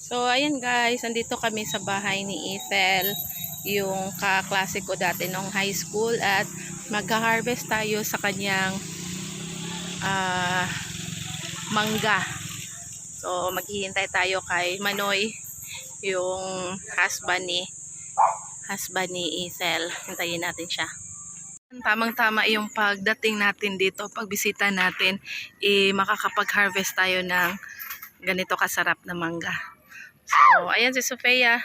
So, ayan guys, andito kami sa bahay ni Ethel, yung kaklase ko dati nung high school, at magha-harvest tayo sa kanyang ah, mangga. So, maghihintay tayo kay Manoy, yung husband ni Ethel. Hintayin natin siya. Tamang-tama yung pagdating natin dito, pagbisita natin, makakapag-harvest tayo ng ganito kasarap na mangga. So, ayan si Sofia.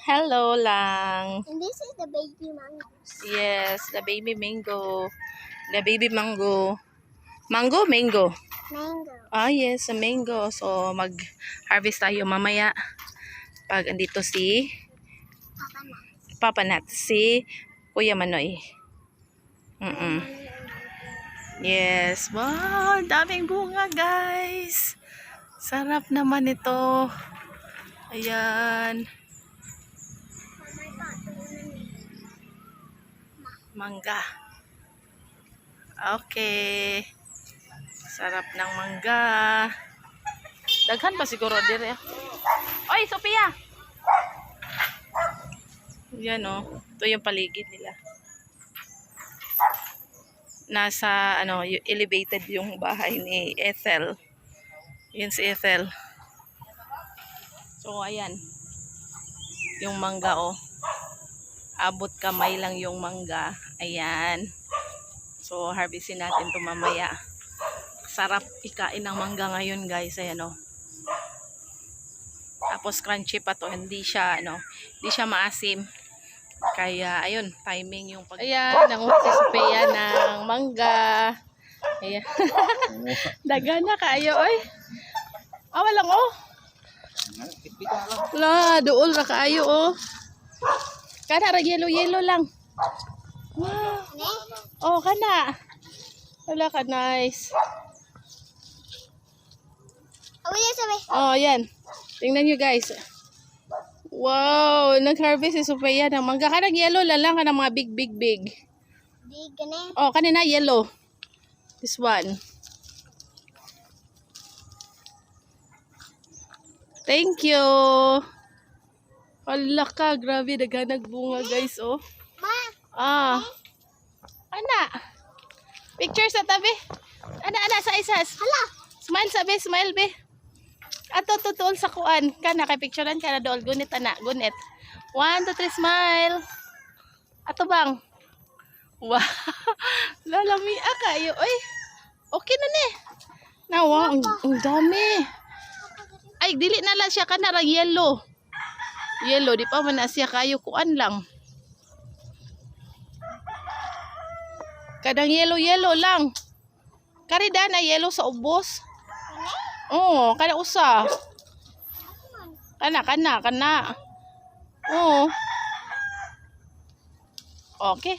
Hello lang. And this is the baby mangoes. Yes, the baby mango. The baby mango. Mango? Mango. Mango. Ah, yes, a mango. So, mag-harvest tayo mamaya. Pag andito si Papa Nat, si Kuya Manoy. Yes. Wow, daming bunga guys. Sarap naman ito. Ayan. Mangga. Okay. Sarap ng mangga. Daghan pa siguro dire. Oy, Sophia. Yan oh. Ito yung paligid nila. Nasa elevated yung bahay ni Ethel. Yan si Ethel. So ayan. Yung mangga oh. Abot kamay lang yung mangga. Ayan. So harvestin natin ito mamaya. Sarap ikain ng mangga ngayon guys. Ayan oh. Tapos crunchy pa to. Hindi siya maasim. Kaya ayun, timing yung pag. Ayan, nanguha si Sophia ng mangga. Ayan. Daga na kayo oy. Awa lang oh. La, duol ra kaayo oh. Kana ra yellow lang. Wow. Oh, kana. Wala ka nice. Oh, yan. Tingnan nyo guys. Wow, nag-harvest si Sophia ng mangga. Kanang yellow lang ka ng mga big. Big gani. Oh, kanina yellow. This one. Thank you. Hala ka, grabe, naghanag bunga guys, oh. Ma. Ah. Ana. Picture sa tabi. Ana sa isas. Hala. Smile be. Ato tutul sa kuan. Kana kay picturean kana dool gunit ana, gunit. 1 2 3 smile. Ato bang. Wow. Lalami kayo. Oy. Okay na ni. Nawa, ang dami. Ay, dili na lang siya kana ra yellow. Yellow, di pa man na siya kayo kuan lang. Kadang yellow lang. Karida na yellow sa ubos. Oh, kana usa. Kana. Oh. Okay.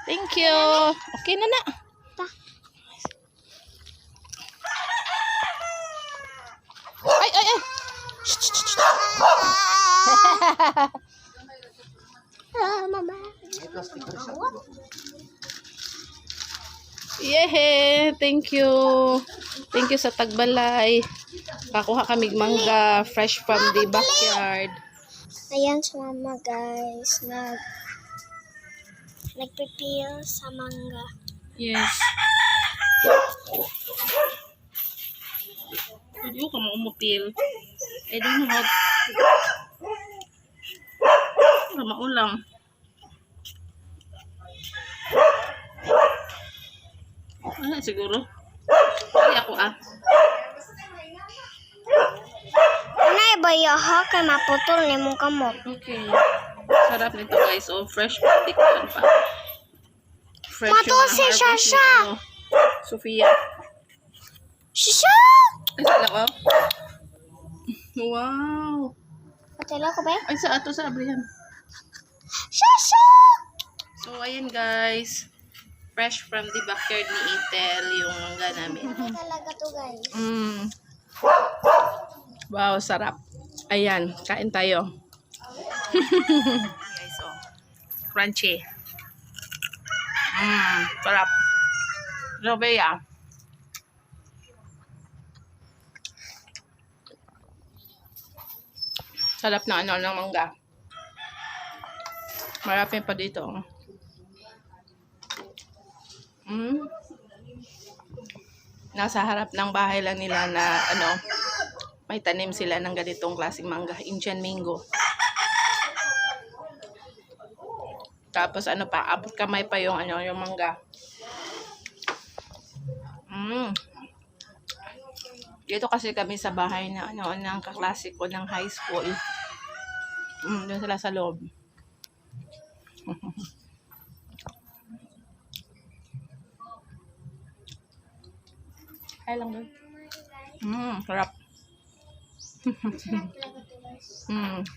Thank you. Okay na. Ay. Mama. Yehe, thank you. Thank you sa tagbalay. Kakuha kami mangga fresh from the backyard. Ayan si mama guys. Nagpipil sa mangga. Yes. Hindi ko maumupil. I don't know how. Maulang. Wala siguro. Ay ako Anay ba yaha kay maputol ni mong kamot? Okay. Sarap nito guys. Oh, fresh patikon pa. Fresh Mato si harvest Shasha. ni, Sofia. Shasha! Ay, sala ko. Wow. Patila ko ba? Ay, sa ato sa abrihan. Shasha! So, ayun guys. Fresh from the backyard ni Ethel yung mangga namin. Ano talaga to guys? Wow, sarap. Ayan, kain tayo. Guys, oh. Crunchy. Sarap. Sophia. Sarap na ano ng mangga. Marami pa dito. Nasa harap ng bahay lang nila na ano, may tanim sila ng ganitong klaseng mangga, Indian mango. Tapos ano pa, abot kamay pa yung ano, yung mangga. Dito kasi kami sa bahay na ano, ng kaklase ko ng high school. Doon sila sa loob. Ay lang doon. Sarap.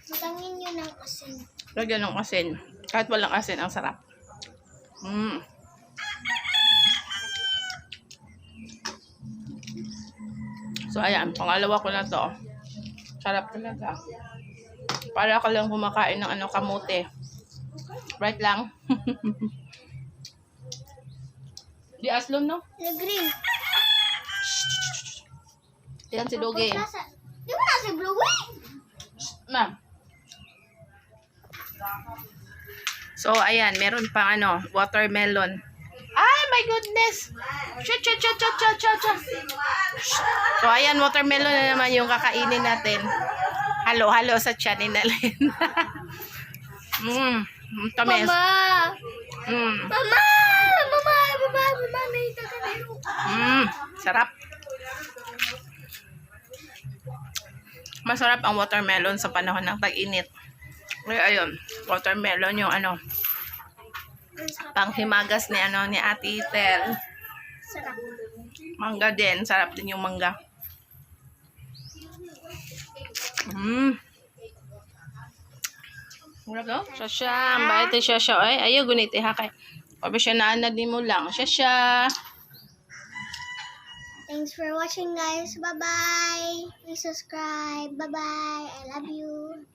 Matangin nyo ng asin. Lagyan ng asin. Kahit walang asin, ang sarap. So, ayan. Pangalawa ko na to. Sarap talaga. Para ka lang kumakain ng ano, kamote. Right lang. Di aslom, no? Na green. Yan si Doge. Di ba na si Bluey? Ma'am. So, ayan. Meron pang ano, watermelon. Ay, my goodness! Cha. So, ayan, watermelon na naman yung kakainin natin. Halo-halo sa tiyan ni Nalin. Tamis. Mama! Mama! May tagalero. Sarap. Masarap ang watermelon sa panahon ng tag-init. Kaya ayun, watermelon yung ano, panghimagas ni ano ni Ate Tel. Sarap. Mangga din, sarap din yung mangga. Sarap no? Shasha, bayad ni Shasha. Ay, ayaw gunit kay. Pabisyanaan na din mo lang. Shasha. Thanks for watching, guys. Bye-bye. Please subscribe. Bye-bye. I love you.